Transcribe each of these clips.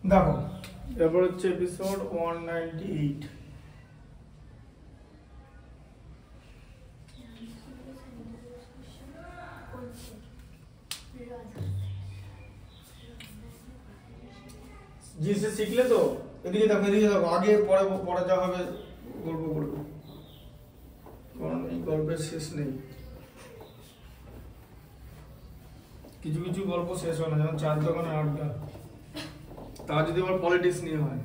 দেখো এরপর হচ্ছে এপিসোড 198। জিসে শিখলে তো, এদিকে দেখো আগে পরে পরে যা হবে গল্প করবো, কারণ এই গল্পের শেষ নেই। কিছু কিছু গল্প শেষ হয় না, যেমন চার দোকানে আড্ডা, তা যদি আবার পলিটিক্স নিয়ে হয়।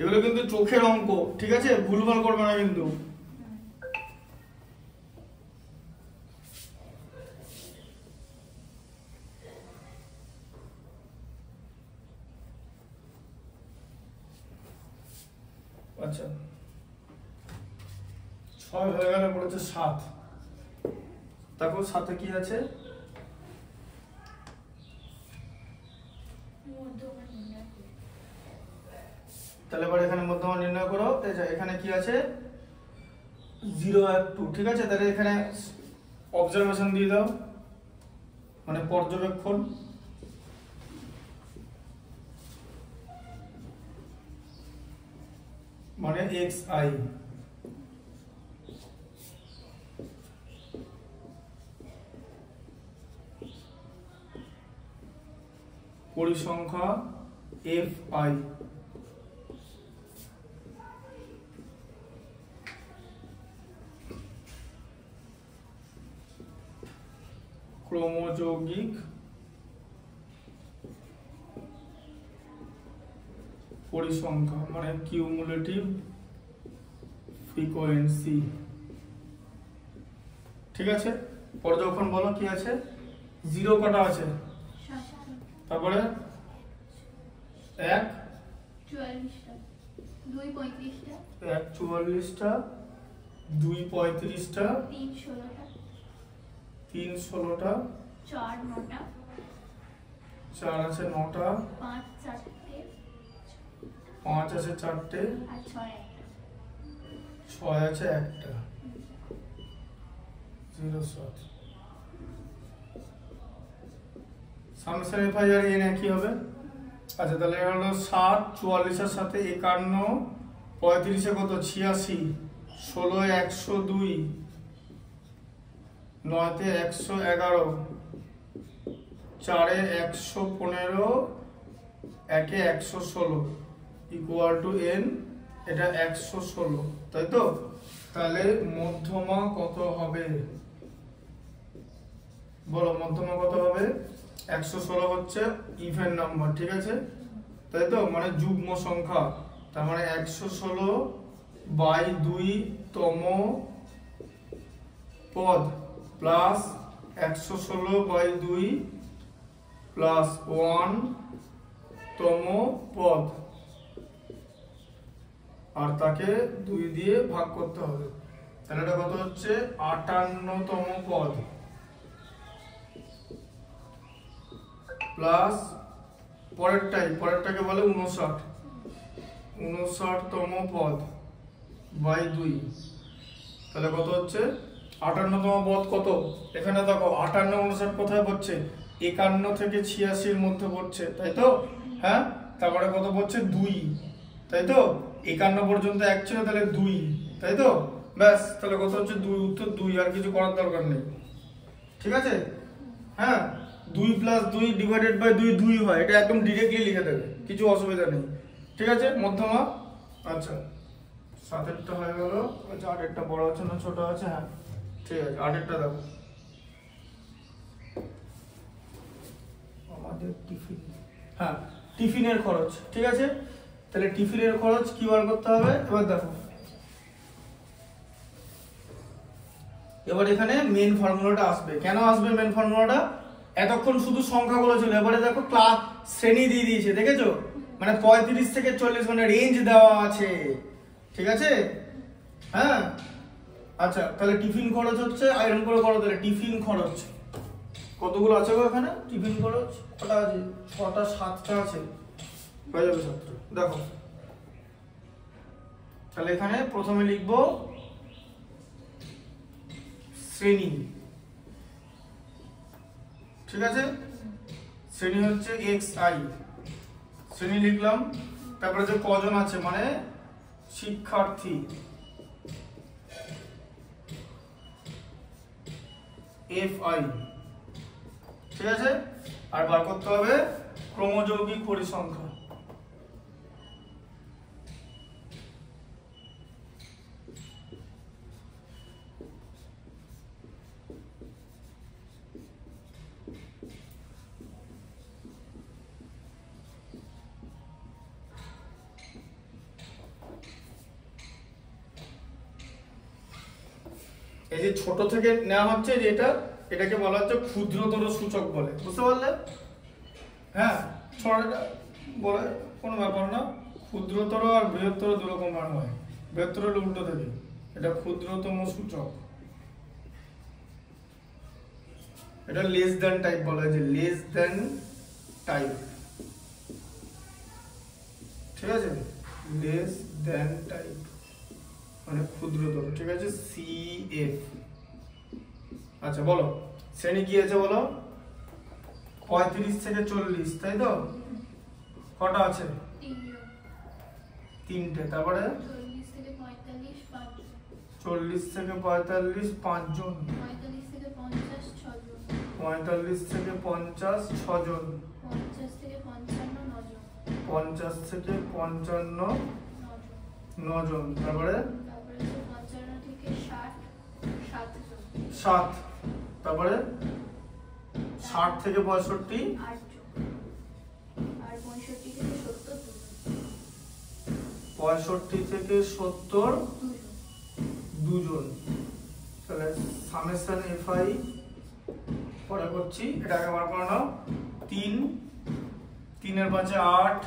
এগুলো কিন্তু চোখের অঙ্ক, ঠিক আছে, ভুলভাল করবে না কিন্তু। আচ্ছা 6 হয়ে গেলে পড়েছে 7। দেখো 7-এ কি আছে? তাহলে এবার এখানে মধ্যমা নির্ণয় করো। এখানে কি আছে? 0 আর 2, ঠিক আছে। তাহলে এখানে অবজারভেশন দিয়ে দাও, মানে পর্যবেক্ষণ। মানে xi, পরিসংখ্যা fi, ক্রমযৌগিক পরিসংখ্যা মানে কিউমুলেটিভ ফ্রিকোয়েন্সি, ঠিক আছে। পর্যবেক্ষণ বলো কি আছে? 0 কটা আছে? তারপরে 1 44টা, 2 35টা, 1 44টা, 2 35টা, 3 16টা, 3 16টা, 4 9টা, 4 আছে 9টা, 5 4টে, 5 আছে 4টে, আর 6 একটা, 6 আছে 1টা, 0 7। সামসের এফআইআর এন কি হবে? আচ্ছা তাহলে হলো 7 44 এর সাথে 51, 35 এ কত? 86, 16 এ 102, 9 তে 111, 4 এ 115, 1 এ 116 ইকুয়াল টু n, এটা 116, তাই তো? তাহলে মধ্যমা কত হবে বলো? মধ্যমা কত হবে? 116 হচ্ছে ইভেন নাম্বার, ঠিক আছে, তাই তো, মানে যুগ্ম সংখ্যা। তার মানে 116/2 তম পদ প্লাস 116/2 প্লাস 1 তম পদ, আর তাকে 2 দিয়ে ভাগ করতে হবে। তাহলে এটা কত হচ্ছে? 58তম পদ প্লাস পরেরটাকে বলে 59তম পদ বাই 2। তাহলে কত হচ্ছে? 58তম পদ কত? এখানে দেখো 58 59 কোথায় পড়ছে? 51 থেকে 86 মধ্যে পড়ছে, তাই তো? হ্যাঁ, তারপরে কত পড়ছে? 2, তাই তো? 51 পর্যন্ত 1 ছিল, তাহলে 2, তাই তো? ব্যাস, তাহলে কত হচ্ছে? 2, উত্তর 2, আর কিছু করার দরকার নেই, ঠিক আছে। হ্যাঁ, 2 + 2 ডিভাইডেড বাই 2 2 হয়, এটা একদম ডিরেক্টলি লিখে দেবে, কিছু অসুবিধা নেই, ঠিক আছে। মধ্যমা আচ্ছা 7এরটা হয়ে গেল। আচ্ছা 8এরটা বড় আছে না ছোট আছে? হ্যাঁ ঠিক আছে, 8এরটা দেখো। আমাদের টিফিন, হ্যাঁ টিফিনের খরচ, ঠিক আছে। তাহলে টিফিনের খরচ কি বার করতে হবে? এবার দেখো, এবার এখানে মেন ফর্মুলাটা আসবে। কেন আসবে মেন ফর্মুলাটা? এতক্ষণ শুধু সংখ্যাগুলো ছিল, এবারে দেখো ক্লাস শ্রেণী দিয়ে দিয়েছে, দেখেছো? মানে 35 থেকে 40, মানে রেঞ্জ দেওয়া আছে, ঠিক আছে। হ্যাঁ আচ্ছা, তাহলে টিফিন খরচ হচ্ছে, আয়রন করে করো, তাহলে টিফিন খরচ কতগুলো আছে গো এখানে? টিফিন খরচ কটা আছে? 6টা 7টা আছে, হয়ে যাবে 7টা। দেখো তাহলে এখানে প্রথমে লিখবো শ্রেণী, ঠিক আছে? শ্রেণী হচ্ছে xi, শ্রেণী লিখলাম। তারপরে যে কজন আছে মানে শিক্ষার্থী, fi, ঠিক আছে? আর বার করতে হবে ক্রমযৌগিক পরিসংখ্যা। এই যে ছোট থেকে নেওয়া হচ্ছে যে এটাকে বলা হচ্ছে ক্ষুদ্রতর সূচক বলে, বুঝতে পারলে? হ্যাঁ, ছোটটা বলে কোনো ব্যাপার না। ক্ষুদ্রতর আর বৃহত্তর দুরকম মান হয়, বৃহত্তর হলে উল্টো থেকে, এটা ক্ষুদ্রতম সূচক। এটা লেস দ্যান টাইপ বলা হয়, যে লেস দ্যান টাইপ, ঠিক আছে? লেস দ্যান টাইপ মানে ক্ষুদ্রতর, ঠিক আছে? CF। আচ্ছা বলো, শ্রেণী কি আছে বলো? 35 থেকে 40, তাই তো? কটা আছে? তিনটে। তারপরে 40 থেকে 45 5জন, 40 থেকে 45 5 জন, 45 থেকে 50 6 জন, 45 থেকে 50 6 জন, 50 থেকে 55 9 জন, 50 থেকে 55 9 জন, 9 জন। তারপরে তারপরে হচ্ছে 55 থেকে 60 7 জন, 7। তারপরে 60 থেকে 65 8 জন, আর 65 থেকে 70 2 জন, 65 থেকে 70 2 জন। 2 জন। তাহলে সামেশন FI পরে করছি, এটা আগে বার করে নাও। 3, 3 এর 5 8,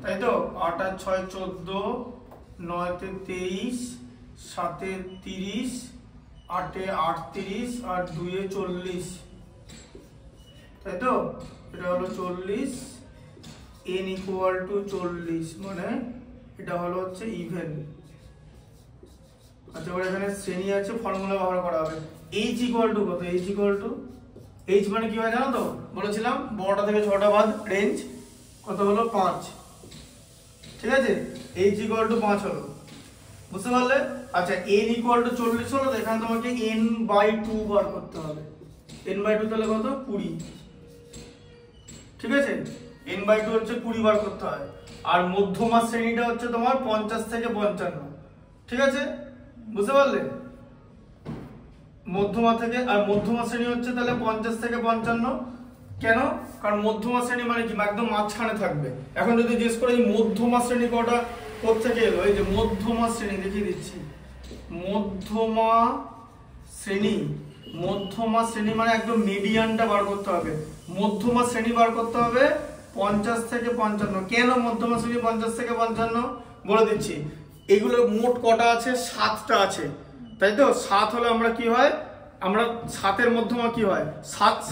তাই তো? 8 আর 6 14, 9 তে 23, 7 এ 30, 8 এ 38 আর 2 এ 40, তাই তো? এটা হলো 40, n ইকুয়াল টু 40, মানে এটা হলো হচ্ছে ইভেন। আচ্ছা, এবার এখানে শ্রেণী আছে, ফর্মুলা ব্যবহার করা হবে। h ইকুয়াল টু কত? h ইকুয়াল টু, h মানে কি হয় জানো তো? বলেছিলাম বড়টা থেকে ছোটটা বাদ রেঞ্জ কত হলো? 5, ঠিক আছে? h ইকুয়াল টু 5 হলো, বুঝতে পারলে? আচ্ছা, n ইকুয়াল টু 40 হলো, তো এখানে তোমাকে n/2 বার করতে হবে। n/2 তাহলে কত? 20, ঠিক আছে? n/2 হচ্ছে 20 বার করতে হয়। আর মধ্যমা শ্রেণীটা হচ্ছে তোমার 50 থেকে 55, ঠিক আছে? বুঝতে পারলে? মধ্যমা থেকে, আর মধ্যমা শ্রেণী হচ্ছে তাহলে 50 থেকে 55। কেন? কারণ মধ্যমা শ্রেণী মানে কি? একদম মাঝখানে থাকবে। এখন যদি জিজ্ঞেস করে এই মধ্যমা শ্রেণী কটা কোত্থেকে এলো, এই যে মধ্যমা শ্রেণী দেখিয়ে দিচ্ছি। মধ্যমা শ্রেণী, মধ্যমা শ্রেণী মানে একদম মিডিয়ানটা বার করতে হবে। মধ্যমা শ্রেণী বার করতে হবে 50 থেকে 55। কেন মধ্যমা শ্রেণী 50 থেকে 55? বলে দিচ্ছি। এগুলো মোট কটা আছে? 7টা আছে, তাই তো? 7 হলে আমরা কি হয়, আমরা 7-এর মধ্যমা কি হয়?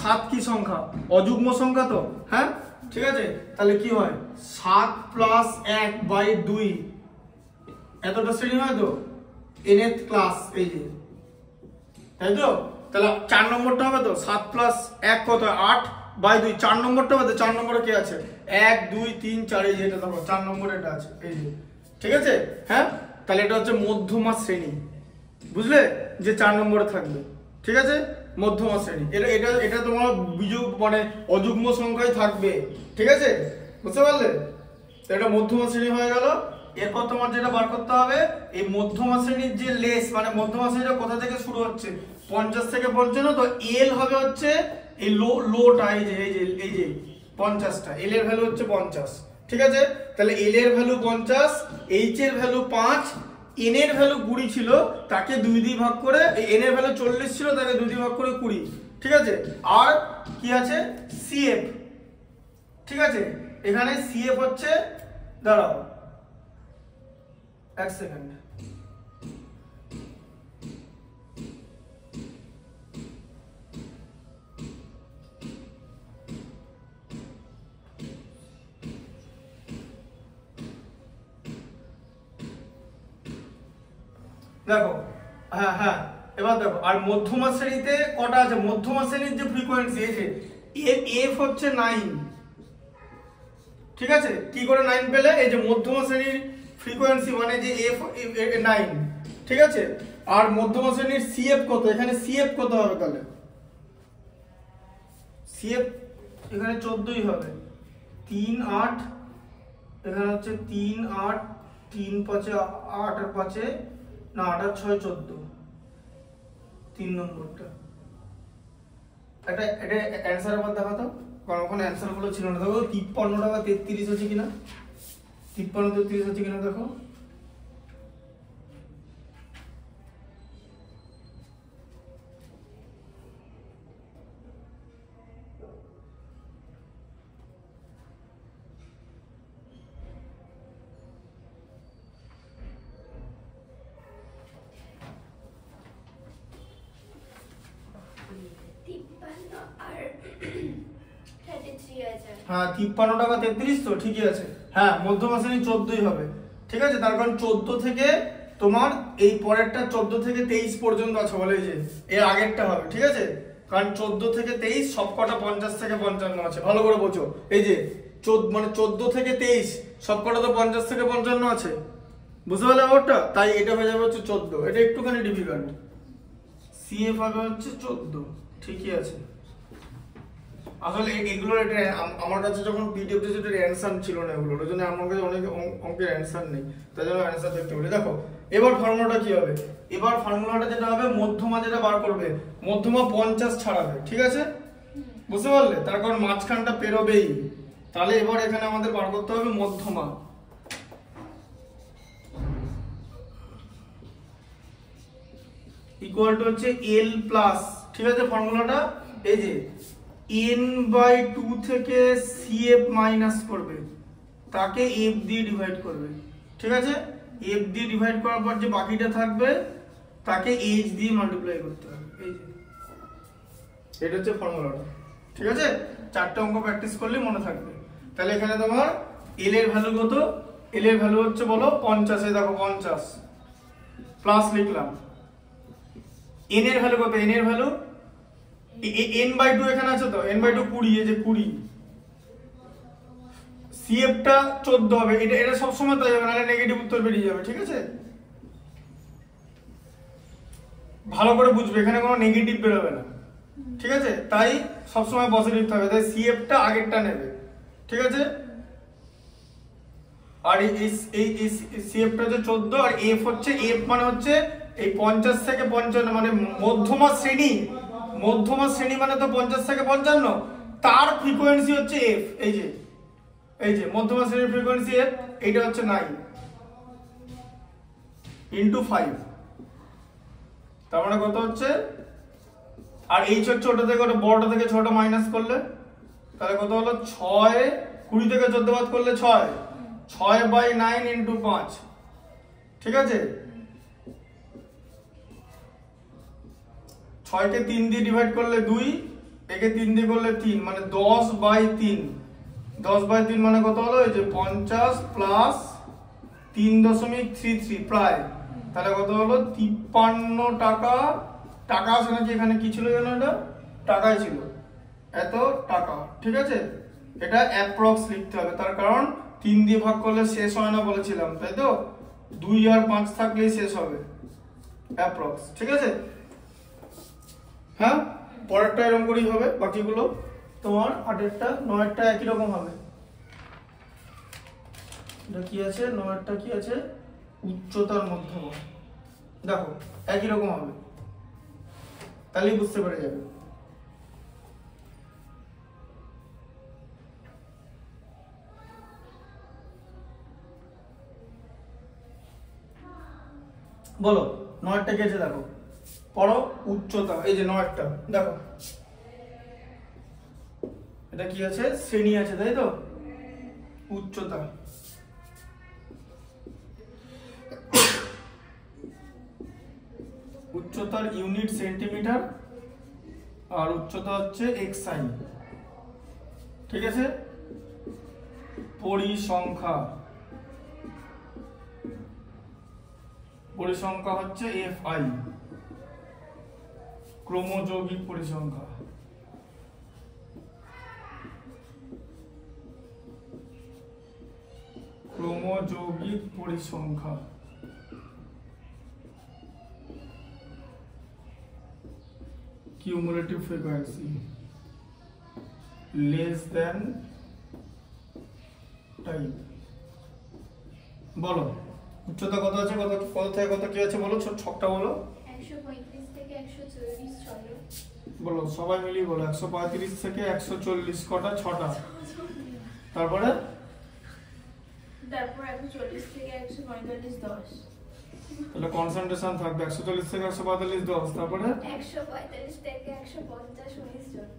7 কি সংখ্যা? অযুগ্ম সংখ্যা তো, হ্যাঁ? ঠিক আছে, তাহলে কি হয়? 7 প্লাস 1/2, এতটা শ্রেণী হয় তো, nth ক্লাস, এই যে, তাই তো? তাহলে 4 নম্বরটা হবে তো, 7 প্লাস 1 কত? 8/2, 4 নম্বরটা হবে তো। 4 নম্বরে কি আছে? 1 2 3 4, এই যে এটা দেখো 4 নম্বরে এটা আছে, এই যে, ঠিক আছে? হ্যাঁ, তাহলে এটা হচ্ছে মধ্যমা শ্রেণী, বুঝলে? যে 4 নম্বরে থাকবে, ঠিক আছে? মধ্যমা শ্রেণী, এটা এটা এটা তোমার বিযোগ মানে অযুগ্ম সংখ্যায় থাকবে, ঠিক আছে? বুঝতে পারলে? তো এটা মধ্যমা শ্রেণী হয়ে গেল। এরপর তোমার যেটা বার করতে হবে, এই মধ্যমা শ্রেণীর যে লেস মানে মধ্যমা শ্রেণীটা কোথা থেকে শুরু হচ্ছে? 50 থেকে 55, তো এল হবে হচ্ছে এই লোটা, এই যে 50টা, এল এর ভ্যালু হচ্ছে 50, ঠিক আছে? তাহলে এল এর ভ্যালু 50, এইচ এর ভ্যালু 5, এন এর ভ্যালু 20 ছিল, তাকে 2 দিয়ে ভাগ করে, এন এর ভ্যালু 40 ছিল, তাকে 2 দিয়ে ভাগ করে 20, ঠিক আছে? আর কি আছে? সিএফ, ঠিক আছে? এখানে সিএফ হচ্ছে, দাঁড়াও 1 সেকেন্ড, দেখো হ্যাঁ হ্যাঁ, এবার দেখো আর মধ্যমা শ্রেণীতে কটা আছে, মধ্যমা শ্রেণীর যে ফ্রিকোয়েন্সি এই যে এফ হচ্ছে 9, ঠিক আছে? কি করে 9 পেলে? এই যে মধ্যমা শ্রেণীর ফ্রিকোয়েন্সি মানে যে এফ 9, ঠিক আছে? আর মধ্যমা শ্রেণীর সিএফ কত? এখানে সিএফ কত হবে তাহলে? সিএফ এখানে 14ই হবে, 3 8, এখানে হচ্ছে 3 8, 3 5 8 আর 5 না 8 আর 6 14, 3 নম্বরটা। এটা অ্যানসার আবার দেখাতো, কারণ ওখানে অ্যানসার গুলো ছিল না। দেখো 53 টাকা 33 হচ্ছে কিনা, 53 33 হচ্ছে কিনা দেখো। হ্যাঁ 53 টাকা 33 তো ঠিকই আছে। হ্যাঁ মধ্যমা শ্রেণী 14ই হবে, ঠিক আছে? তার কারণ 14 থেকে তোমার এই পরেরটা 14 থেকে 23 পর্যন্ত আছে বলে, এই যে এর আগেরটা হবে, ঠিক আছে? কারণ 14 থেকে 23 সবকটা 50 থেকে 55 আছে, ভালো করে বোঝো। এই যে 14 মানে 14 থেকে 23 সবকটা তো 50 থেকে 55 আছে, বুঝতে পারলে ব্যাপারটা? তাই এটা হয়ে যাবে হচ্ছে 14, এটা একটুখানি ডিফিকাল্ট। সিএফ হবে হচ্ছে 14, ঠিকই আছে। আসলে এগুলো আমার কাছে যখন পিডিএফ এর অ্যানসার ছিল না এগুলো, ওই জন্য আমার কাছে অনেক অঙ্কের অ্যানসার নেই, তাই জন্য অ্যানসার দেখতে বলি। দেখো এবার ফর্মুলাটা কি হবে? এবার ফর্মুলাটা যেটা হবে, মধ্যমা যেটা বার করবে, মধ্যমা 50 ছাড়াবে, ঠিক আছে? বুঝতে পারলে? তার কারণ মাঝখানটা পেরোবেই, তাহলে এবার এখানে আমাদের বার করতে হবে মধ্যমা। ইকুয়াল টু হচ্ছে এল প্লাস, ঠিক আছে? ফর্মুলাটা এই যে n/2 থেকে cf মাইনাস করবে, তাকে f দিয়ে ডিভাইড করবে, ঠিক আছে? f দিয়ে ডিভাইড করার পর যে বাকিটা থাকবে তাকে h দিয়ে মাল্টিপ্লাই করতে হবে, এই যে এটা হচ্ছে ফর্মুলাটা, ঠিক আছে? চারটে অঙ্ক প্র্যাকটিস করলে মনে থাকবে। তাহলে এখানে তোমার l এর ভ্যালু কত? l এর ভ্যালু হচ্ছে বলো 50, এই দেখো 50 প্লাস লিখলাম। n এর ভ্যালু কত? n এর ভ্যালু n/2 এখানে আছে তো, n/2 20, এই যে 20, cf টা 14 হবে, এটা সব সময় তাই হবে, নাহলে নেগেটিভ উত্তর বেরিয়ে যাবে, ঠিক আছে? ভালো করে বুঝবে, এখানে কোনো নেগেটিভ বেরোবে না, ঠিক আছে? তাই সব সময় পজিটিভ থাকবে, তাই cf টা আগেরটা নেবে, ঠিক আছে? আর এই cf টা হচ্ছে 14, আর f হচ্ছে, f মানে হচ্ছে এই 50 থেকে 55, মানে মধ্যমা শ্রেণী, মধ্যমা শ্রেণী মানে তো 50 থেকে 55, তার ফ্রিকোয়েন্সি হচ্ছে f, এই যে মধ্যমা শ্রেণীর ফ্রিকোয়েন্সি f, এইটা হচ্ছে 9 ইনটু 5, তার মানে কত হচ্ছে? আর h হচ্ছে ওটা থেকে, ওটা বড়টা থেকে ছোট মাইনাস করলে তাহলে কত হলো? 6, 20 থেকে 14 বাদ করলে 6/9 ইনটু 5, ঠিক আছে? 6 কে 3 দিয়ে ডিভাইড করলে 2, একে 3 দিয়ে করলে 3, মানে 10/3, 10/3 মানে কত হলো? এই যে 50 প্লাস 3.33 প্রায়, তাহলে কত হলো? 53 টাকা। টাকা আছে নাকি এখানে? কি ছিল জানো? এটা টাকাই ছিল, এত টাকা, ঠিক আছে? এটা অ্যাপ্রক্স লিখতে হবে, তার কারণ 3 দিয়ে ভাগ করলে শেষ হয় না বলেছিলাম, তাই তো? 2 আর 5 থাকলেই শেষ হবে, অ্যাপ্রক্স, ঠিক আছে? হ্যাঁ পরেরটা এরকম করেই হবে, বাকিগুলো তোমার 8এরটা 9এরটা একই রকম হবে। এটা কি আছে? 9এরটা কি আছে? উচ্চতার মধ্যমা, দেখো একই রকম হবে, তাহলেই বুঝতে পেরে যাবে। বলো 9এরটা কি আছে? দেখো পড়ো, উচ্চতা, এই যে 9এরটা দেখো, এটা কি আছে? শ্রেণী আছে, তাই তো? উচ্চতা, উচ্চতার ইউনিট সেন্টিমিটার, আর উচ্চতা হচ্ছে xi, ঠিক আছে? পরিসংখ্যা পরিসংখ্যা হচ্ছে FI, ক্রমযৌগিক পরিসংখ্যা। ক্রমযৌগিক পরিসংখ্যা cumulative frequency less than type. বলো উচ্চতা কত আছে, কত কত থেকে কত কি আছে বলো, ছকটা বলো। 135 থেকে 140 চলো। বলো সবাই মিলিয়ে বলো। 135 থেকে 140 কটা? 6টা। তারপরে 140 থেকে 145 10। তাহলে কনসেন্ট্রেশন থাকবে 140 থেকে 145 10। তারপরে 145 থেকে 150 19 জন।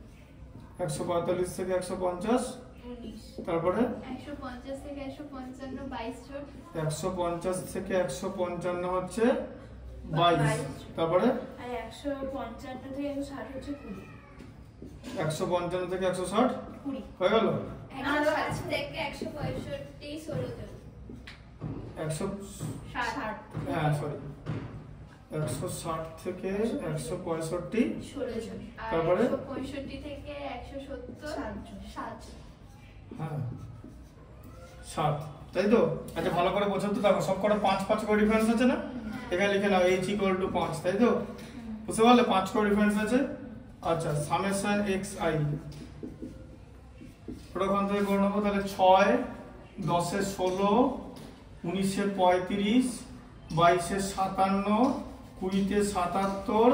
145 থেকে 150 19। তারপরে 150 থেকে 155 22 জন। 150 থেকে 155 হচ্ছে 22। তারপরে আর 155 থেকে 160 হচ্ছে 20। 155 থেকে 160 20 হয়ে গেল। 160 থেকে 165 16 জন। 160 হ্যাঁ সরি 160 থেকে 165 16 জন। আর তারপরে 165 থেকে 170 7 জন। হ্যাঁ 7, তাই তো? আচ্ছা ভালো করে বোঝো তো, দেখো সব কটা 5 5 করে ডিফারেন্স আছে না, এখানে লিখে নাও h = 5, তাই তো? বুঝতে পারলে 5 করে ডিফারেন্স আছে। আচ্ছা সামেশন xi ওখান থেকে করে নেবো, তাহলে 6 10 এ 16 19 এ 35 22 এ 57 20 এ 77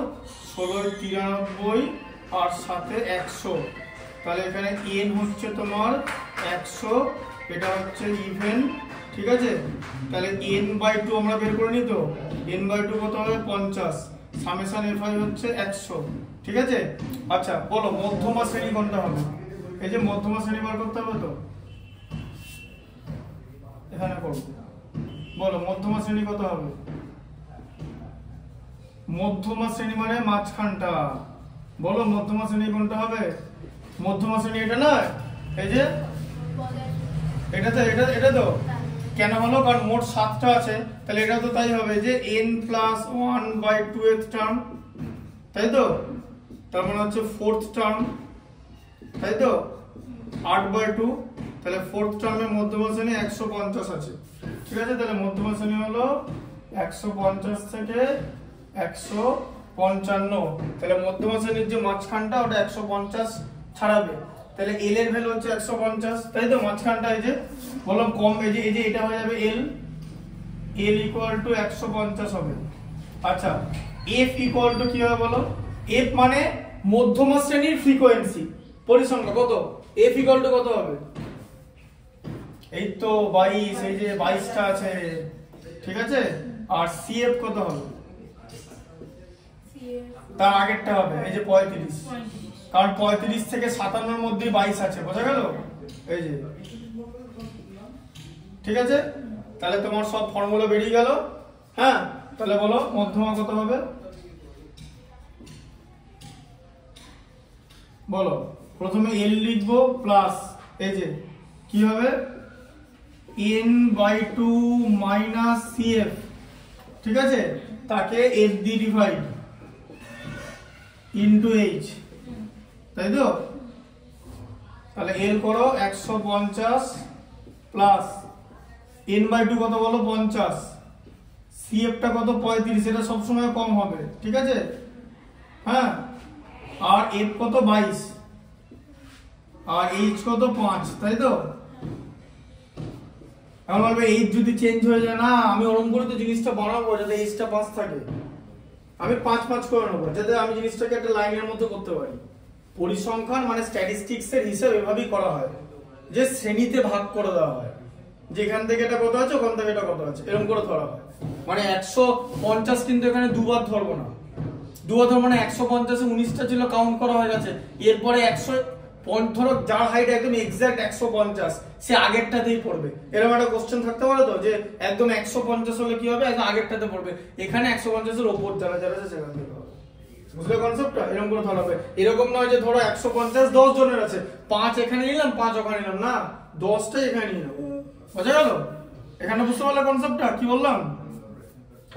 16 এ 93 আর 7 এ 100। তাহলে এখানে n হচ্ছে তোমার 100, এটা হচ্ছে ইভেন, ঠিক আছে? তাহলে n/2 আমরা বের করে নিই তো, n/2 কত হবে? 50। সামেশন fi হচ্ছে 100, ঠিক আছে? আচ্ছা বলো মধ্যমা শ্রেণী কোনটা হবে? এই যে মধ্যমা শ্রেণী বার করতে হবে তো, এখানে করব। বলো মধ্যমা শ্রেণী কত হবে? মধ্যমা শ্রেণী মানে মাঝখানটা। বলো মধ্যমা শ্রেণী কোনটা হবে? মধ্যমা শ্রেণী এটা না, এই যে এটা তো, এটা তো কেন হলো? কারণ মোট 7টা আছে, তাহলে এটা তো তাই হবে যে n+1/2th টার্ম, তাই তো? তার মানে হচ্ছে 4th টার্ম, তাই তো? 8/2, তাহলে 4th টার্মের মধ্যমা শ্রেণী 150 আছে, ঠিক আছে? তাহলে মধ্যমা শ্রেণী হলো 150 থেকে 155। তাহলে মধ্যমা শ্রেণীর যে মাঝখানটা ওটা 150 ছাড়াবে, তাহলে l এর ভ্যালু হচ্ছে 150, তাই তো? মাঝখানটা এই যে বললাম কম, এই যে এটা হয়ে যাবে l = 150 হবে। আচ্ছা f = কি হবে বলো? f মানে মধ্যমা শ্রেণীর ফ্রিকোয়েন্সি পরিসংখ্যা কত? f = কত হবে? এই তো 22, এই যে 22টা আছে, ঠিক আছে? আর cf কত হবে? তার আগেরটা হবে এই যে 35, কারণ 35 থেকে 57 এর মধ্যে 22 আছে, বোঝা গেল? এই যে, ঠিক আছে? তাহলে তোমার সব ফর্মুলা বেরিয়ে গেল। হ্যাঁ তাহলে বলো মধ্যমা কত হবে? বলো প্রথমে l লিখবো প্লাস এই যে কি হবে n/2 মাইনাস cf, ঠিক আছে? তাকে f দিয়ে ডিভাইড ইনটু h, তাই তো? তাহলে l করো 150 প্লাস n/2 কত বলো? 50, cf টা কত? 35, এটা সব সময় কম হবে, ঠিক আছে? হ্যাঁ আর f কত? 22 আর h কত? 5, তাই তো? এখন বলবে h যদি চেঞ্জ হয়ে যায়, না আমি ওরকম করে তো জিনিসটা বানাবো যাতে h টা 5 থাকে, আমি 5 5 করে নেবো যাতে আমি জিনিসটাকে একটা লাইনের মধ্যে করতে পারি। পরিসংখ্যান মানে স্ট্যাটিস্টিক্স এর হিসাব এভাবেই করা হয়, যে শ্রেণীতে ভাগ করে দেওয়া হয়, যেখান থেকে এটা কত আছে ওখান থেকে এটা কত আছে এরকম করে ধরা হয়। মানে 150 কিন্তু এখানে দুবার ধরবো না, দুবার ধরবো না। 150 এ 19টা ছিল, কাউন্ট করা হয়ে গেছে। এরপরে 100 ধরো যার হাইট একদম এক্সাক্ট 150 সে আগেরটাতেই পড়বে, এরকম একটা কোশ্চেন থাকতে পারে তো, যে একদম 150 হলে কি হবে? একদম আগেরটাতে পড়বে। এখানে 150 এর উপর যারা যারা আছে সেখান থেকে হবে, বুঝলে কনসেপ্টটা? এরকম করে ধরা হবে। এরকম নয় যে ধরো 150 10 জনের আছে, 5 এখানে নিলাম 5 ওখানে নিলাম, না 10টাই এখানে নিলাম, বোঝা গেল? এখানে বুঝতে পারলে কনসেপ্টটা কি বললাম?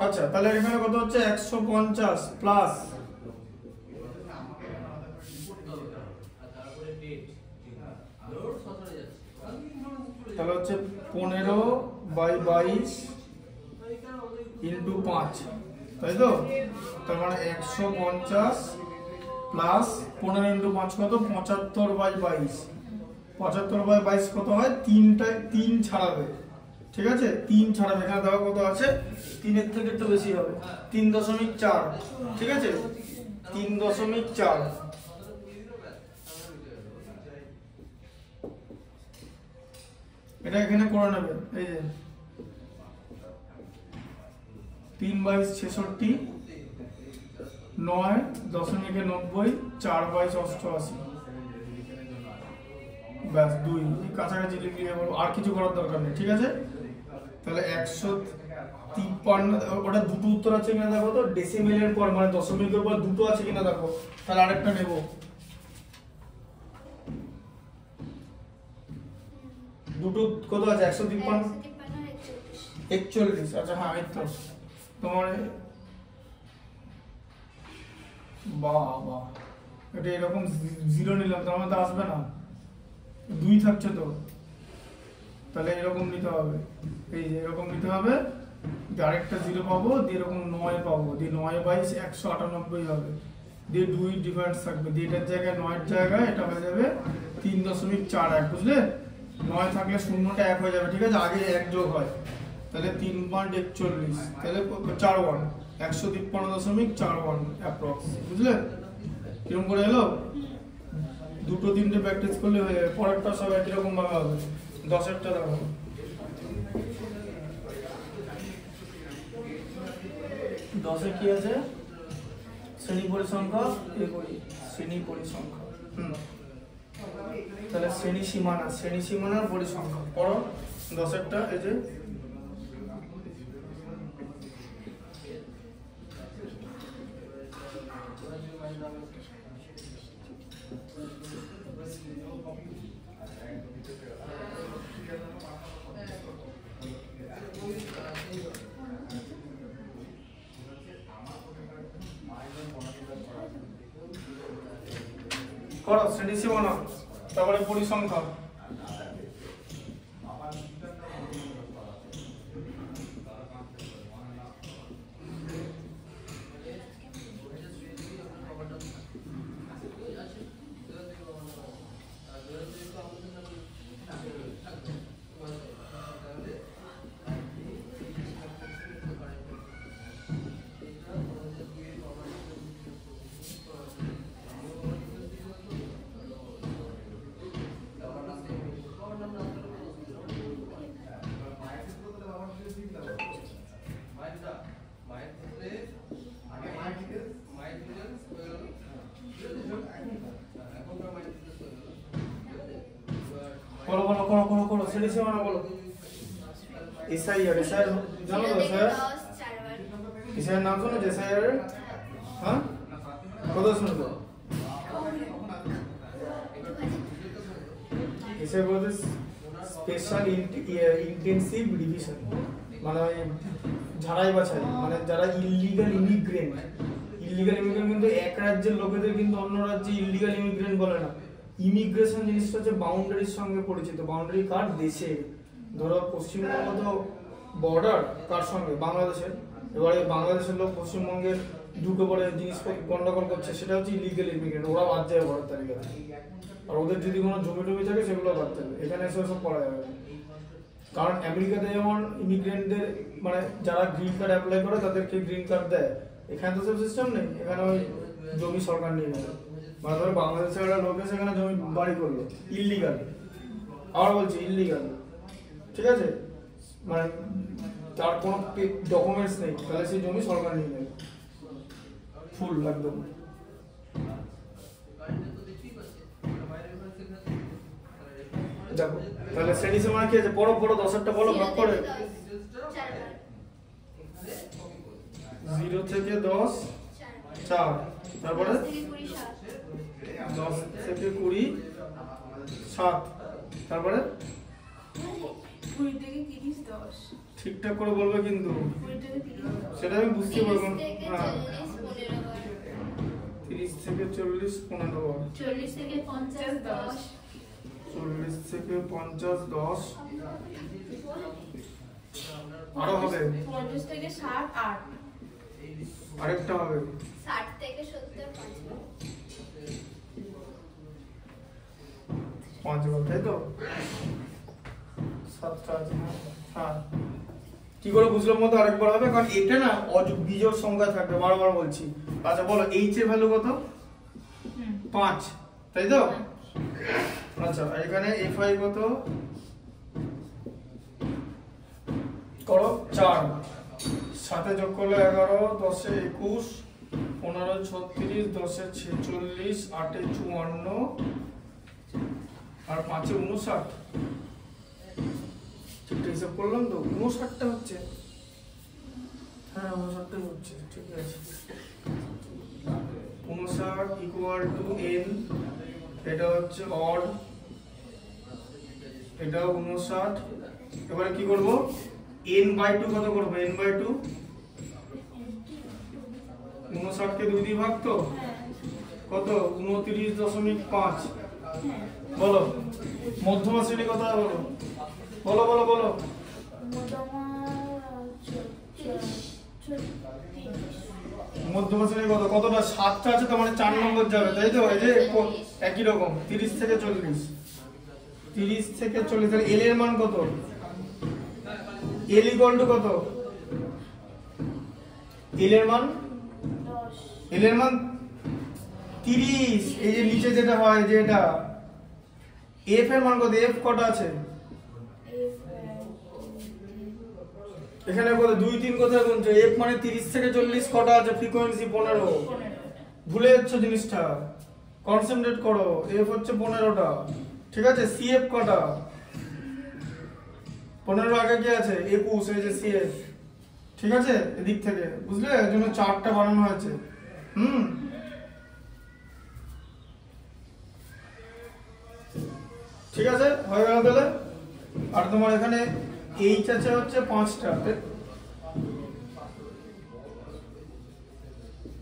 আচ্ছা তাহলে এখানে কত হচ্ছে 150 প্লাস তাহলে হচ্ছে 15/22 ইন্টু 5, তাই তো? তার মানে 150 প্লাস 15 ইন্টু 5 কত 75/22। 75/22 কত হয়? 3 ছাড়াবে, ঠিক আছে? 3 ছাড়াবে, এখানে দেখো কত আছে, 3-এর থেকে একটু বেশি হবে, 3.4, ঠিক আছে? 3.4 এটা এখানে করে নেবে। এই যে 3/66, 9.90, 4/88, ব্যাস 2 এই কাছাকাছি লিখলে বলবো, আর কিছু করার দরকার নেই, ঠিক আছে? তাহলে 153, ওটা দুটো উত্তর আছে কিনা দেখো তো, ডেসিমেলের পর মানে দশমিকের পর দুটো আছে কিনা দেখো, তাহলে আরেকটা নেব। দুটো কত আছে? 153, 41, আচ্ছা হ্যাঁ এই তো তোমার, বাহ এটা এরকম 0 নিলাম, তার মানে তো আসবে না, 2 থাকছে তো, তাহলে এরকম নিতে হবে, এই যে এরকম নিতে হবে, আরেকটা 0 পাবো, দিয়ে এরকম 9 পাবো, দিয়ে 9/198 হবে, দিয়ে 2 ডিফারেন্স থাকবে, দিয়ে এটার জায়গায় 9-এর জায়গায় এটা হয়ে যাবে 3.41, বুঝলে? 9 থাকলে শূন্যটা 1 হয়ে যাবে, ঠিক আছে? আগে 1 যোগ হয়, তাহলে 3.41, তাহলে 41, 153.41 অ্যাপ্রক্স, বুঝলে? কিরকম করে এলো? দুটো তিনটে প্র্যাকটিস করলে হয়ে যাবে, পরেরটা সব একই রকম ভাবে হবে। 10-এরটা দেখো, 10-এ কি আছে? শ্রেণী পরিসংখ্যা, শ্রেণী পরিসংখ্যা, তাহলে শ্রেণী সীমানার পরিসংখ্যা পড়ো 10-এরটা, এই যে করো শ্রেণী সীমানা, তারপরে পরিসংখ্যা। বলো শ্রেণী সীমানা বলো। এসআইআর জানো তো? এসআইআর নাম শোনো? এসআইআর, হ্যাঁ কথা শুনবো। এসআইআর বলতে স্পেশাল ইন্টেনসিভ রিভিশন, মানে ঝাড়াই বাছাই, মানে যারা ইলিগাল ইমিগ্রেন্ট কিন্তু এক রাজ্যের লোকেদের কিন্তু অন্য রাজ্যে ইলিগাল ইমিগ্রেন্ট বলে না। ইমিগ্রেশন জিনিসটা হচ্ছে বাউন্ডারির সঙ্গে পরিচিত। বাউন্ডারি কার? দেশে। ধরো পশ্চিমবঙ্গ তো বর্ডার কার সঙ্গে? বাংলাদেশের। এবারে বাংলাদেশের লোক পশ্চিমবঙ্গে ঢুকে পড়ে জিনিসপত্র গন্ডগোল করছে, সেটা হচ্ছে ইলিগাল ইমিগ্রেন্ট, ওরা বাদ যায় বর্ডার তালিকা। আর ওদের যদি কোনো জমি টমি থাকে সেগুলো বাদ যাবে, এখানে এসে সব করা যাবে। কারণ আমেরিকাতে যেমন ইমিগ্রেন্টদের মানে যারা গ্রিন কার্ড অ্যাপ্লাই করে তাদেরকে গ্রিন কার্ড দেয়, এখানে তো সব সিস্টেম নেই। এখানে ওই জমি সরকার নিয়ে নেবে, মানে ধরো বাংলাদেশের একটা লোক এসে এখানে জমি বাড়ি করলো ইল্লিগাল, আবার বলছি ইল্লিগাল, ঠিক আছে, মানে তার কোনো ডকুমেন্টস নেই, তাহলে সেই জমি সরকার নিয়ে নেবে ফুল একদম। দেখো তাহলে শ্রেণী সীমানা কি আছে? পড়ো 10-এরটা বলো ভাগ করে। 0 থেকে 10 4, তারপরে 10 থেকে 20 7, তারপরে 20 থেকে 30 10। ঠিকঠাক করে বলবে কিন্তু, 20 থেকে 30 সেটা আমি বুঝতে পারবো। 30 থেকে হ্যাঁ 40 15 বার 30 থেকে 40 15 বার, 40 থেকে 50 10 40 থেকে 50 10 আরো হবে, 50 থেকে 60 8 আরেকটা হবে 60 থেকে 70 5 5 বার, তাই তো? 7টা আছে। হ্যাঁ কি করে বুঝলাম মতো আরেকবার হবে, কারণ এটা না বিজোড় সংখ্যা থাকবে, বারবার বলছি। আচ্ছা বলো এইচ এর ভ্যালু কত? 5, তাই তো? আচ্ছা এখানে এফআই কত করো? 4, সাথে যোগ করলে 11, 10 এ 21, 15 36, 10 এ 46, 8 এ 54 আর 5 এ 59। ঠিকঠাক হিসাব করলাম তো? 59টা হচ্ছে। হ্যাঁ 59টাই হচ্ছে, ঠিক আছে। 59 ইকুয়াল টু n, এটা হচ্ছে অড, এটাও 59। এবারে কি করব? n/2 কত করব? n/2 59 কে 2 দিয়ে ভাগ তো কত? 29.5। বলো মধ্যমা শ্রেণী কত হয় বলো? বলো বলো বলো। মধ্যমা শ্রেণী কত? কতটা? 7টা আছে, তার মানে 4 নম্বর যাবে, তাই তো? এই যে একই রকম 30 থেকে 40, 30 থেকে 40। তাহলে এল এর মান কত? এল ইকুয়াল টু কত? এল এর মান 30। এই যে নিচে যেটা হয় যে এটা এফ এর মান কত? এফ কত আছে এখানে? কত? 2 3 কোথায় গুনছো? এফ মানে 30 থেকে 40 কত আছে? ফ্রিকোয়েন্সি 15। ভুলে যাচ্ছ জিনিসটা, কনসেন্ট্রেট করো। এফ হচ্ছে 15টা, ঠিক আছে? সিএফ কটা? 15 আগে কি আছে? 21, এই যে সিএফ, ঠিক আছে? এদিক থেকে বুঝলে, এর জন্য 4টা বানানো হয়েছে। ঠিক আছে, হয়ে গেল তাহলে। আর তোমার এখানে এইচ আছে হচ্ছে 5টা,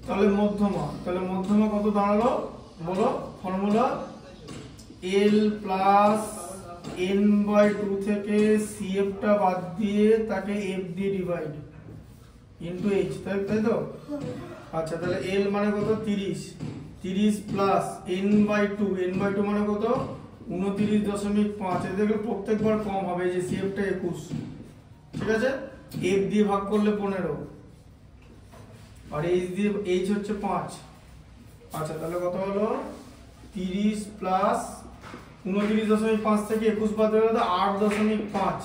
তাহলে মধ্যমা। তাহলে মধ্যমা কত দাঁড়ালো বলো? ফর্মুলা এল প্লাস n/2 থেকে সিএফ টা বাদ দিয়ে তাকে এফ দিয়ে ডিভাইড ইনটু এইচ, তাই তো? আচ্ছা তাহলে এল মানে কত? 30 প্লাস n/2, n/2 মানে কত? 29.5। এদের প্রত্যেকবার কম হবে, এই যে সিএফ টা 21, ঠিক আছে? এফ দিয়ে ভাগ করলে 15 আর এইচ হচ্ছে 5। আচ্ছা তাহলে কত হলো? 30 প্লাস 29.5 থেকে 21 বাদ দিলে 8.5,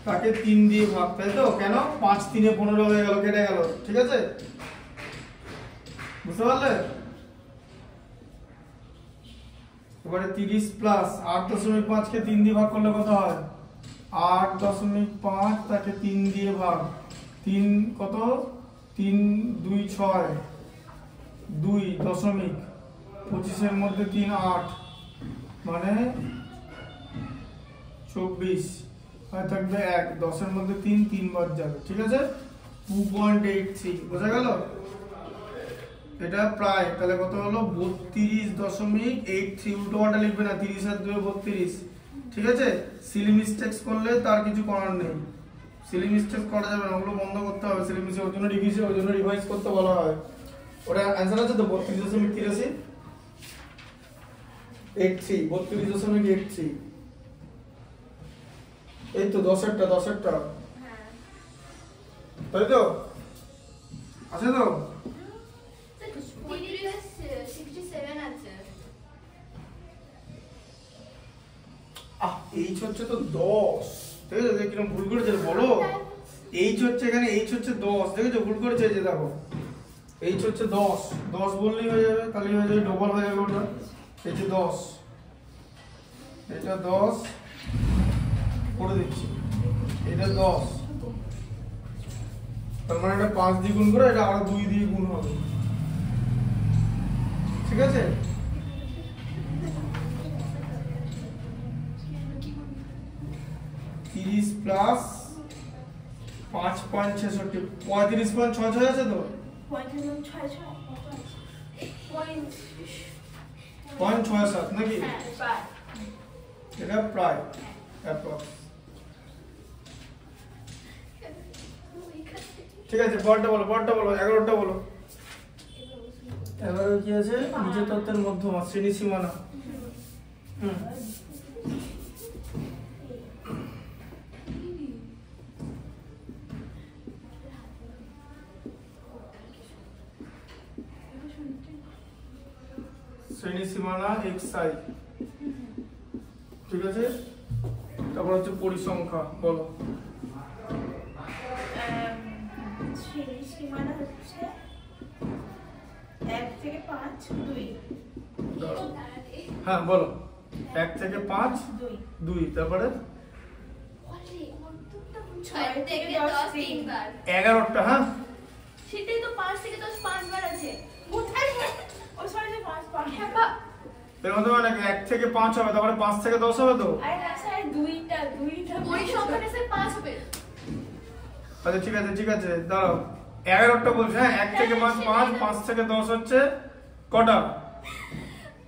তাকে 3 দিয়ে ভাগ, তাই তো? কেন? 5 3 এ 15 হয়ে গেল, কেটে গেল, ঠিক আছে? বুঝতে পারলে? এবারে 30 প্লাস 8.5 কে 3 দিয়ে ভাগ করলে কত হয়? 8.5, তাকে 3 দিয়ে ভাগ, 3 কত? 3 2 6, 2.25 এর মধ্যে 3 8, মানে 24, আর থাকবে 1, 10 এর মধ্যে 3 বার যাবে, ঠিক আছে? 2.83, বোঝা গেল? এটা প্রায়, তাহলে কত হলো? 32.83। উল্টোপাল্টা লিখবে না, 30 আর 2 32, ঠিক আছে? সিলি মিস্টেক্স করলে তার কিছু করার নেই, সিলি মিস্টেক্স করা যাবে না, ওগুলো বন্ধ করতে হবে। সিলি মিস্টেক্স ওর জন্য রিভাইজ করতে বলা হয়। ওটা অ্যান্সার আছে তো 32.83, 32.83, এই তো 10এরটা, তাই তো? আছে তো? 67 আছে। এইচ হচ্ছে তো 10, দেখেছো কিরকম ভুল করেছে বলো? এইচ হচ্ছে এখানে, এইচ হচ্ছে 10, দেখেছো ভুল করেছে? যে দেখো এইচ হচ্ছে 10 বললেই হয়ে যাবে, তাহলে হয়ে যাবে, ডবল হয়ে যাবে ওটা। এই যে 10, এটা 10 করে দিচ্ছি, এটা 10, তার মানে এটা 5 দিয়ে গুণ করে, এটা আরো 2 দিয়ে গুণ হবে, ঠিক আছে? প্লাস 5.66 35.66 আছে তো 0.67 নাকি হ্যাঁ প্রায় এটা প্রায় অ্যাপ্রক্স ঠিক আছে পরটা বলো 11টা বলো 11 কি আছে নিচের তত্ত্বের মধ্যমা শ্রেণী সীমানা হুম শ্রেণী সীমানা xi ঠিক আছে তারপর হচ্ছে পরিসংখ্যা বলো শ্রেণী সীমানা হচ্ছে 1 থেকে 5 2 হ্যাঁ বলো 1 থেকে 5 2 তারপরে 6 থেকে 10 তিনবার 11টা হ্যাঁ সেটাই তো 5 থেকে 10 5 বার আছে কোথায় ও সরি 5 হ্যাঁ বা এর মধ্যে মানে 1 থেকে 5 হবে তারপরে 5 থেকে 10 হবে তো আরে না স্যার দুইটা পরিসংখ্যাটা স্যার 5 হবে আচ্ছা ঠিক আছে দাঁড়াও 11টা বলছি হ্যাঁ 1 থেকে 5 5 থেকে 10 হচ্ছে কটা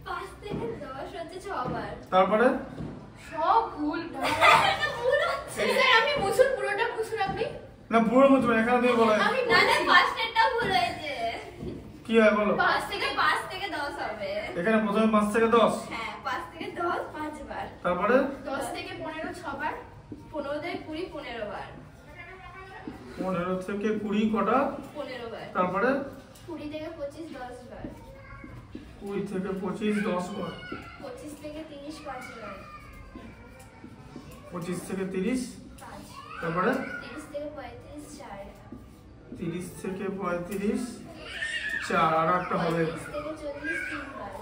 5 থেকে 10 হচ্ছে 6 বার তারপরে সব ভুল ভুল হচ্ছে স্যার আপনি মুছুন পুরোটা মুছুন আপনি না পুরো মতো এখানে তুমি বলো আমি না ফার্স্টেরটা ভুল হয়েছে কি হয় বলো 5 থেকে 10 হবে এখানে প্রথমে 5 থেকে 10 হ্যাঁ 5 থেকে 10 5 বার তারপরে 10 থেকে 15 6 বার 15 থেকে 20 15 বার 15 থেকে 20 কটা 15 বার তারপরে 20 থেকে 25 10 বার 20 থেকে 25 10 বার 25 থেকে 30 5 বার 25 থেকে 30 5 তারপরে 30 থেকে 35 4 30 থেকে 35 4 আর একটা হবে 35 থেকে 40 3 বার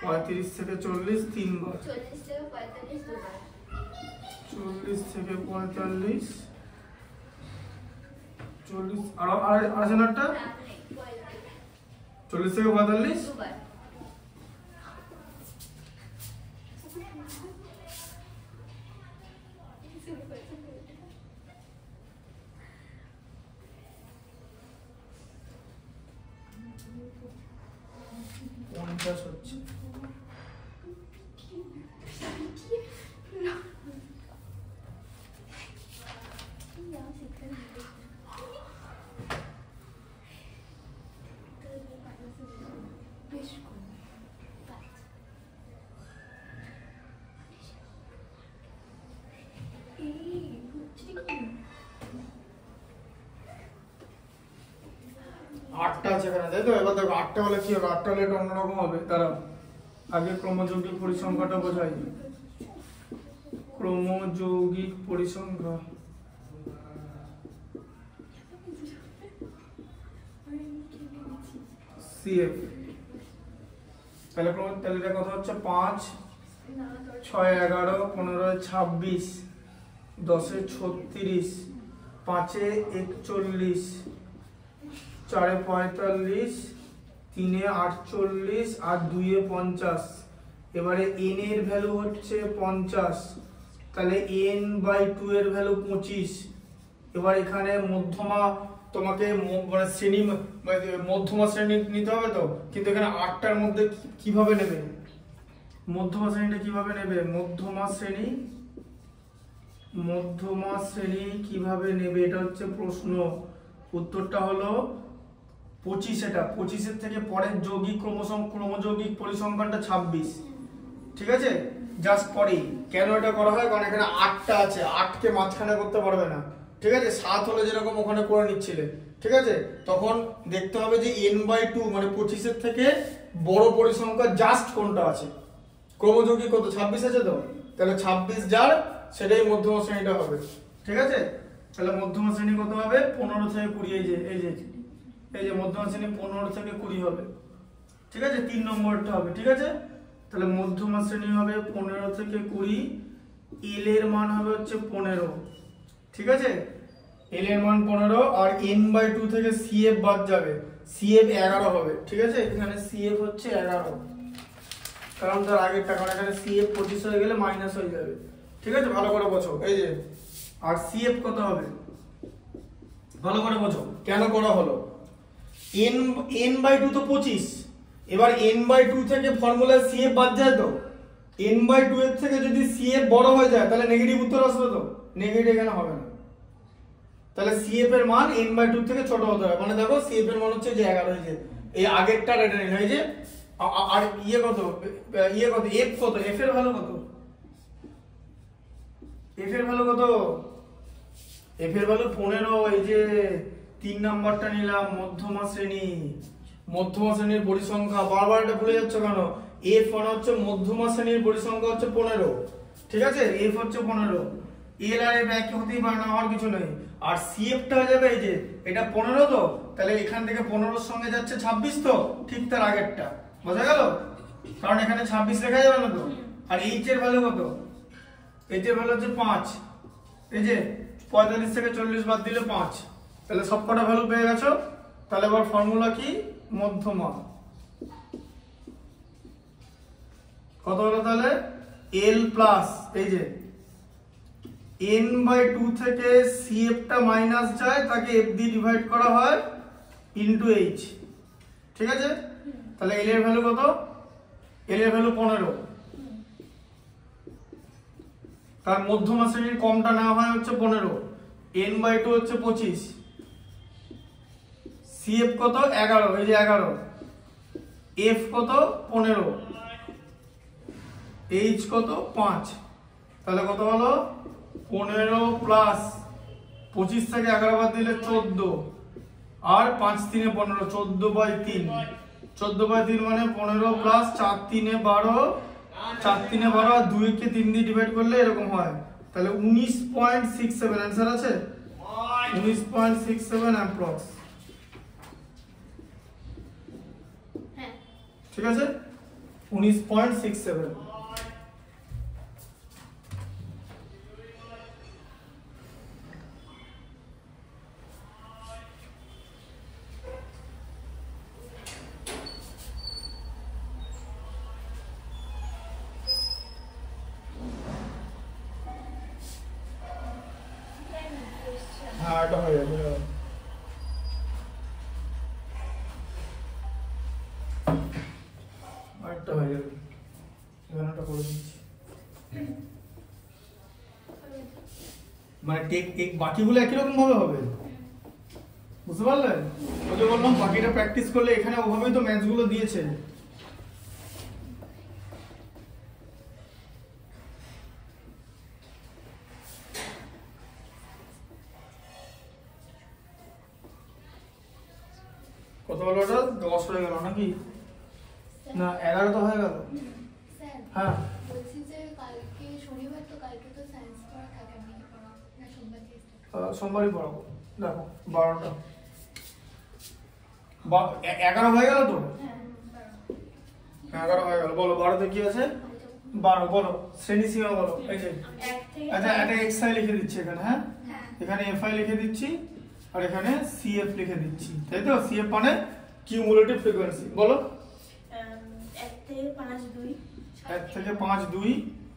35 থেকে 40 3 বার 40 থেকে 45 2 বার 40 থেকে 45 40 আর আছে না একটা না নেই 40 থেকে 45 2 বার পঞ্চাশ হচ্ছে আটটা আছে এখানে তাই তো এবার দেখো 8টা হলে কি হবে 8টা হলে এটা অন্যরকম হবে তারা আগে ক্রমযৌগিক পরিসংখ্যাটা বোঝাই ক্রমযৌগিক পরিসংখ্যা সিএফ তাহলে এটা কথা হচ্ছে 5 6 11 15 26 10 36 5 41 4 45 3 48 আর 2 50 এবারে n এর ভ্যালু হচ্ছে 50 তাহলে n/2 এর ভ্যালু 25 এবার এখানে মধ্যমা তোমাকে মানে শ্রেণী মধ্যমা শ্রেণী নিতে হবে তো কিন্তু এখানে 8টার মধ্যে কিভাবে নেবে মধ্যমা শ্রেণীটা কিভাবে নেবে মধ্যমা শ্রেণী কিভাবে নেবে এটা হচ্ছে প্রশ্ন উত্তরটা হলো 25 এটা 25 এর থেকে পরের যৌগিক ক্রমযৌগিক পরিসংখ্যানটা 26 ঠিক আছে জাস্ট পরেই কেন এটা করা হয় কারণ এখানে 8টা আছে 8কে মাঝখানে করতে পারবে না ঠিক আছে 7 হলে যেরকম ওখানে করে নিচ্ছিলে ঠিক আছে তখন দেখতে হবে যে n/2 মানে 25 এর থেকে বড় পরিসংখ্যা জাস্ট কোনটা আছে ক্রমযৌগিক কত 26 আছে তো তাহলে 26 যার সেটাই মধ্যমা শ্রেণীটা হবে ঠিক আছে তাহলে মধ্যমা শ্রেণী কত হবে 15 থেকে 20 এই যে মধ্যমা শ্রেণী 15 থেকে 20 হবে ঠিক আছে 3 নম্বরটা হবে ঠিক আছে তাহলে মধ্যমা শ্রেণী হবে 15 থেকে 20 এল এর মান হবে হচ্ছে 15 ঠিক আছে এল এর মান 15 আর n/2 থেকে সিএফ বাদ যাবে সিএফ 11 হবে ঠিক আছে এখানে সিএফ হচ্ছে 11 কারণ তার আগের টাকা এখানে সিএফ 25 হয়ে গেলে মাইনাস হয়ে যাবে ঠিক আছে ভালো করে বোঝো এই যে আর সিএফ কত হবে ভালো করে বোঝো কেন করা হলো। n/2 তো 25, এবার n/2 থেকে ফর্মুলা CF বাদ যায় তো, n/2 এর থেকে যদি CF বড় হয়ে যায় তাহলে নেগেটিভ উত্তর আসবে তো, নেগেটিভ এখানে হবে না, তাহলে CF এর মান n/2 থেকে ছোট হতে হবে। মানে দেখো CF এর মান হচ্ছে যে 11 হয়েছে, এই আগেরটা এটা নিন হয়েছে। আর কত f কত, f এর ভ্যালু কত, f এর ভ্যালু কত, f এর ভ্যালু 15। এই যে 3 নাম্বারটা নিলাম মধ্যমা শ্রেণীর পরিসংখ্যা, বারবার এটা ভুলে যাচ্ছ কেন, f মানে হচ্ছে মধ্যমা শ্রেণীর পরিসংখ্যা হচ্ছে 15, ঠিক আছে, f হচ্ছে 15, l আর f একই হতেই পারে না, আর কিছু নেই। আর CF টা হয়ে যাবে এই যে এটা 15 তো, তাহলে এখান থেকে 15 এর সঙ্গে যাচ্ছে 26 তো, ঠিক তার আগেরটা, বোঝা গেল, কারণ এখানে 26 লেখা যাবে না তো। আর h এর ভ্যালু কত, h এর ভ্যালু হচ্ছে 5, এই যে 45 থেকে 40 বাদ দিলে 5, তাহলে সবকটা ভ্যালু পেয়ে গেছো। তাহলে এবার ফর্মুলা কি, মধ্যমা কত হলো, তাহলে l প্লাস এই যে n/2 থেকে CF টা মাইনাস যায়, তাকে f দিয়ে ডিভাইড করা হয় ইনটু h, ঠিক আছে। তাহলে l এর ভ্যালু কত, l এর ভ্যালু 15, তার মধ্যমা শ্রেণীর কমটা নেওয়া হয় হচ্ছে 15, n/2 হচ্ছে 25, CF কত 11, এই যে 11, f কত 15, h কত 5, তাহলে কত হলো 15 প্লাস 25 থেকে 11 বাদ দিলে 14, আর 5 3 15, 14/3, 14/3 মানে 15 প্লাস 4 3 12, 4 3 12 আর 2 কে 3 দিয়ে ডিভাইড করলে এরকম হয়, তাহলে 19.67 आंसर আছে 19.67 অ্যাপ্রক্স, হ্যাঁ ঠিক আছে 19.67। হ্যাঁ এটা হয়ে যাবে, আরেকটা হয়ে যাবে, এখানেটা করে দিচ্ছি। মানে টেক বাকিগুলো একই রকম ভাবে হবে, বুঝতে পারলে? ওই যে বললাম বাকিটা প্র্যাকটিস করলে এখানে ওভাবেই তো ম্যাথস গুলো দিয়েছে। কত হলো ওটা, 10 হয়ে গেল নাকি, না 11 তো হয়ে গেল। স্যার হ্যাঁ বলছি যে কালকে শনিবার, তো কালকে তো সায়েন্স পড়া থাকে, আমি কি পড়া না সোমবার থেকে সোমবারই পড়াবো, দেখো 12টা 11 হয়ে গেল তো, হ্যাঁ 11 হয়ে গেল। বলো 12তে কি আছে, 12 বলো, শ্রেণী সীমা বলো, এই যে এক থেকে আচ্ছা এটা xi লিখে দিচ্ছি এখানে, হ্যাঁ হ্যাঁ এখানে fi লিখে দিচ্ছি, আর এখানে cf লিখে দিচ্ছি, তাই তো। cf মানে কিউমুলেটিভ ফ্রিকোয়েন্সি, বলো 1 থেকে 5 2, 1 থেকে 5 2,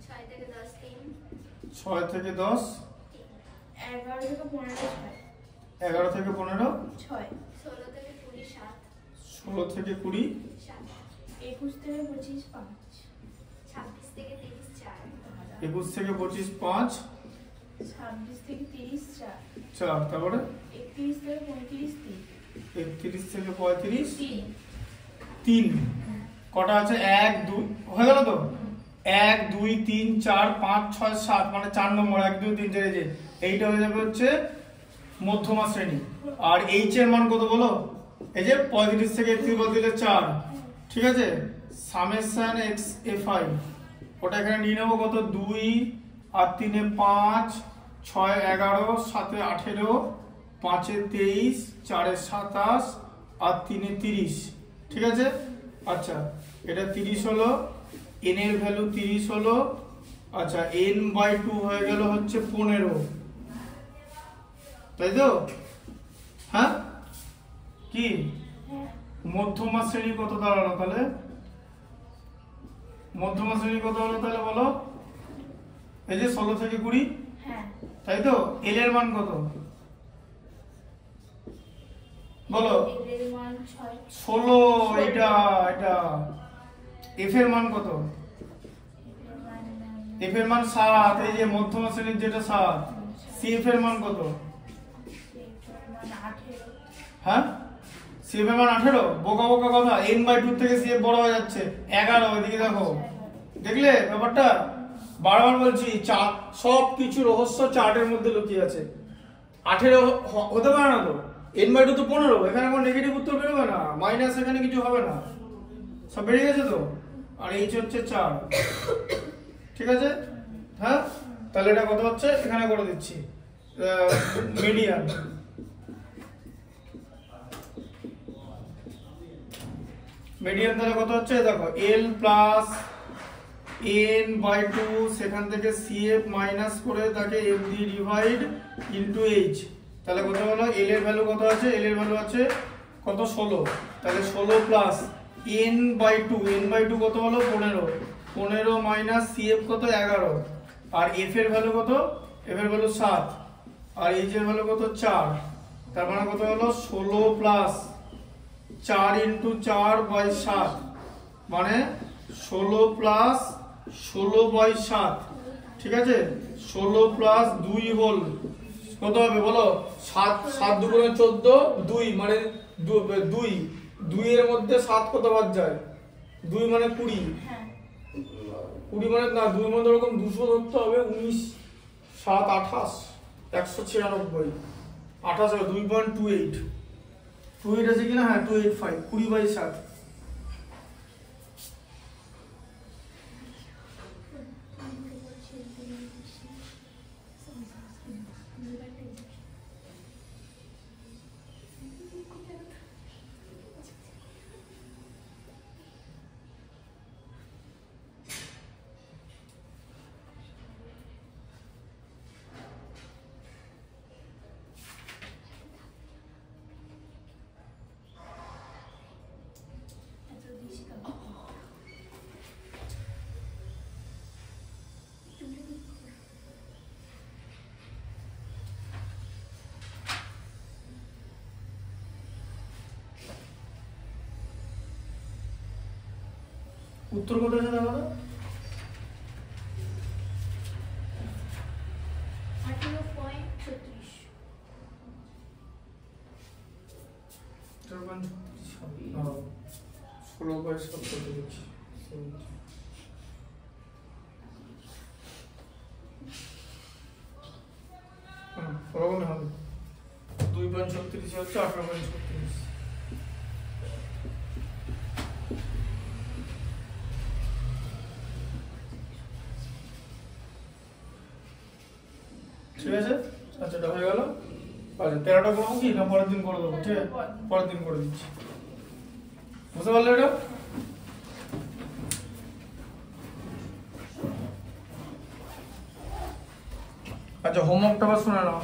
6 থেকে 10 3, 6 থেকে 10, 11 থেকে 15 6, 11 থেকে 15, 6, 16 থেকে 20 7, 16 থেকে 20, 7, 21 থেকে 25 5, 26 থেকে 30 4, 21 থেকে 25 5, 26 থেকে 30 4, 4, তারপরে 31 থেকে 35 3, 31 থেকে 35 3, 3, কটা আছে 1 2 হয়ে গেল তো, 1 2 3 4 5 6 7, মানে 4 নম্বর 1 2 3 4, এই যে এইটা হয়ে যাবে হচ্ছে মধ্যমা শ্রেণী। আর এইচ এর মান কত বলো, এই যে 35 থেকে 31 বাদ দিলে 4, ঠিক আছে, সামেশন x fi, ওটা এখানে নিয়ে নেবো কত, 2 আর 3 এ 5, 6 11, 7 18, 5 এ 23, 4 এ 27 আর 3 এ 30, ঠিক আছে। আচ্ছা এটা 30 হলো, n এর ভ্যালু 30 হলো, আচ্ছা n/2 হয়ে গেল হচ্ছে 15, তাই তো, হ্যাঁ কি মধ্যমা শ্রেণী কত দাঁড়ালো তাহলে, মধ্যমা শ্রেণী কত হলো তাহলে বলো, এই যে 16 থেকে 20, হ্যাঁ তাই তো। এল এর মান কত, বলো। এর মান 6 16 এটা এটা এফ এর মান কত? এফ এর মান 7, এই যে মধ্যম শ্রেণীর যেটা 7। সিএফ এর মান কত? হ্যাঁ সিএফ এর মান 18। বোকা বোকা কথা, n/2 থেকে সিএফ বড় হয়ে যাচ্ছে 11। ওইদিকে দেখো, দেখলে ব্যাপারটা? বারবার বলছি, সব কিছু রহস্য চার্টের মধ্যে লুকিয়ে আছে। 18 হতে পারে না তো, n/2 তো 15, এখানে কোনো নেগেটিভ উত্তর বেরোবে না, মাইনাস এখানে কিছু হবে না, সব বেরিয়ে গেছে তো। আর এইচ হচ্ছে 4, ঠিক আছে? হ্যাঁ, তাহলে এটা কত হচ্ছে এখানে করে দিচ্ছি, মিডিয়ান। মিডিয়ান তাহলে কত হচ্ছে দেখো, l প্লাস n/2, সেখান থেকে cf মাইনাস করে তাকে f দিয়ে ডিভাইড ইনটু h। তাহলে কত হলো? l এর ভ্যালু কত আছে? l এর ভ্যালু আছে কত? 16। তাহলে 16 প্লাস n/2, n/2 কত হলো? 15। 15 মাইনাস cf কত? 11। আর f এর ভ্যালু কত? f এর ভ্যালু 7। আর h এর ভ্যালু কত? 4। তার মানে কত হলো? 16 প্লাস 4 ইন্টু 4/7, মানে 16 প্লাস 16/7, ঠিক আছে? 16 প্লাস 2 হোল কত হবে বলো? 7, 7 দুগুণে 14, 2 মানে 2 এর মধ্যে 7 কত বাদ যায়? 2 মানে 20, হ্যাঁ 20 মানে না, 2 মানে ওরকম 200 ধরতে হবে। 19, 7, 28, 196, 28 হবে 2.28, 28 আছে কিনা? হ্যাঁ 285, 20/7। উত্তর কত আছে দেখো তো? 18.36। 16/7 কত দিচ্ছি? ওরকমই হবে। 2.36 হচ্ছে 18.36। ঠিক আছে, আচ্ছা এটা হয়ে গেল। আচ্ছা 13টা করবো কি না পরের দিন করে দেবো? ঠিক আছে, পরের দিন করে দিচ্ছি। বুঝতে পারলে এটা? আচ্ছা হোমওয়ার্কটা আবার শুনে নাও।